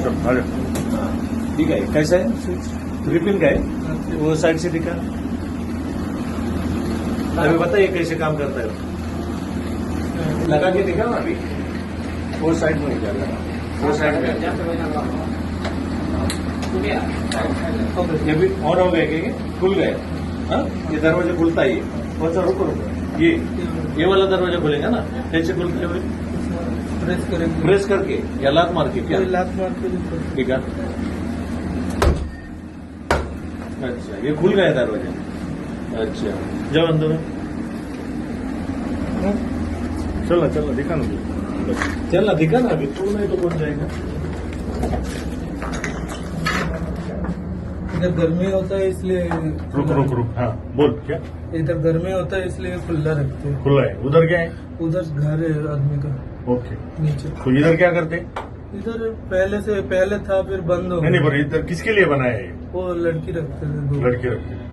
चल आ जा। ठीक है, कैसा है स्विच रिपिन का है, वो साइड से दिखा। अभी बताइए कैसे काम करता है, लगा के दिखा ना अभी, वो साइड में ही लगा, वो साइड में ये भी ऑन हो गए क्या, ये खुल गए। हाँ, ये दरवाजा खुलता ही है। कौन सा, रुको रुको, ये वाला दरवाजा खुलेगा ना, कैसे खुलते हुए, प्रेस करेंगे, प्रेस करके या लात मार के, क्या लात मार के ठीक है। अच्छा, ये खुल गया दरवाजा। अच्छा, जाओ अंदर में। चल ना, चल ना, दिखा ना, चल ना, दिखा ना, अभी तू नहीं तो कौन जाएगा। इधर गर्मी होता है इसलिए रुक रुक रुक, हाँ बोल क्या। इधर गर्मी होता है इसलिए खुला रखते हैं। खुला है, उधर क्या है। उधर घर है आदमी का ओके, नीचे। तो इधर क्या करते। इधर पहले था, फिर बंद हो नहीं गया। नहीं, पर इधर किसके लिए बनाया है ये, वो लड़की रखते थे, दो लड़के रखते।